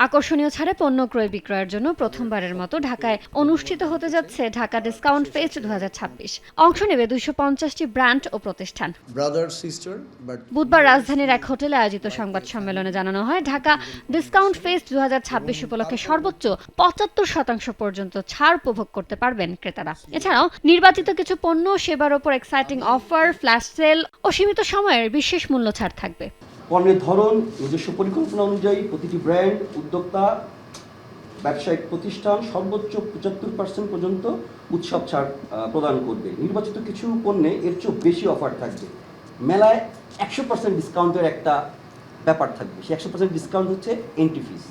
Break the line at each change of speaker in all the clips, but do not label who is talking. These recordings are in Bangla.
আকর্ষণীয় ছাড়ে পণ্য ক্রয় বিক্রয়ের জন্য প্রথমবারের মতো ঢাকায় অনুষ্ঠিত হতে যাচ্ছে ঢাকা ডিসকাউন্ট ফেস্ট 2026। অংশ নেবে 250টি ব্র্যান্ড ও প্রতিষ্ঠান। বুধবার রাজধানীর এক হোটেলে আয়োজিত সংবাদ সম্মেলনে জানানো হয়, ঢাকা ডিসকাউন্ট ফেস্ট 2026 উপলক্ষে সর্বোচ্চ 75% পর্যন্ত ছাড় উপভোগ করতে পারবেন ক্রেতারা। এছাড়াও নির্বাচিত কিছু পণ্য ও সেবার ওপর এক্সাইটিং অফার, ফ্ল্যাশ সেল ও সীমিত সময়ের বিশেষ মূল্য ছাড় থাকবে।
পণ্যের ধরন, নিজস্ব পরিকল্পনা অনুযায়ী প্রতিটি ব্র্যান্ড, উদ্যোক্তা, ব্যবসায়িক প্রতিষ্ঠান সর্বোচ্চ 75% পর্যন্ত উৎসব ছাড় প্রদান করবে। নির্বাচিত কিছু পণ্যে এর চেয়েও বেশি অফার থাকবে। মেলায় 100% ডিসকাউন্টের একটা ব্যাপার থাকবে। সেই 100% ডিসকাউন্ট হচ্ছে এন্ট্রি ফিস।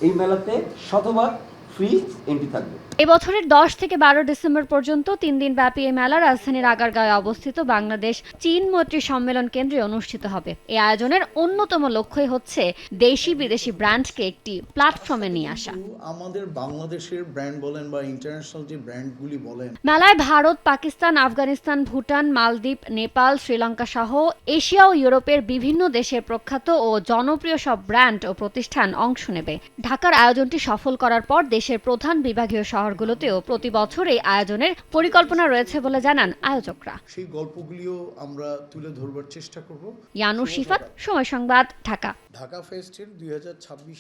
এই মেলাতে শতভাগ ফ্রি এন্ট্রি থাকবে।
এবছরের 10 থেকে 12 ডিসেম্বর পর্যন্ত 3 দিন ব্যাপী এই মেলা রাজধানীর আগারগাঁওয়ে অবস্থিত বাংলাদেশ চীন মৈত্রী সম্মেলন কেন্দ্রে অনুষ্ঠিত হবে। এই আয়োজনের অন্যতম লক্ষ্যই হচ্ছে দেশি বিদেশি ব্র্যান্ডকে একটি প্ল্যাটফর্মে নিয়ে আসা।
আমাদের বাংলাদেশের ব্র্যান্ড বলেন বা ইন্টারন্যাশনাল যে ব্র্যান্ডগুলি বলেন,
মেলায় ভারত, পাকিস্তান, আফগানিস্তান, ভুটান, মালদ্বীপ, নেপাল, শ্রীলঙ্কা সহ এশিয়া ও ইউরোপের বিভিন্ন দেশের প্রখ্যাত ও জনপ্রিয় সব ব্র্যান্ড ও প্রতিষ্ঠান অংশ নেবে। ঢাকার আয়োজনটি সফল করার পর দেশের প্রধান বিভাগীয় শহরগুলোতেও প্রতি বছর এই আয়োজনের পরিকল্পনা রয়েছে বলে জানান আয়োজকরা।
সেই গল্পগুলিও আমরা তুলে ধরবার চেষ্টা করব।
ইয়ানুর শিফাত, সময় সংবাদ, ঢাকা।
ঢাকা ফেস্টের 2026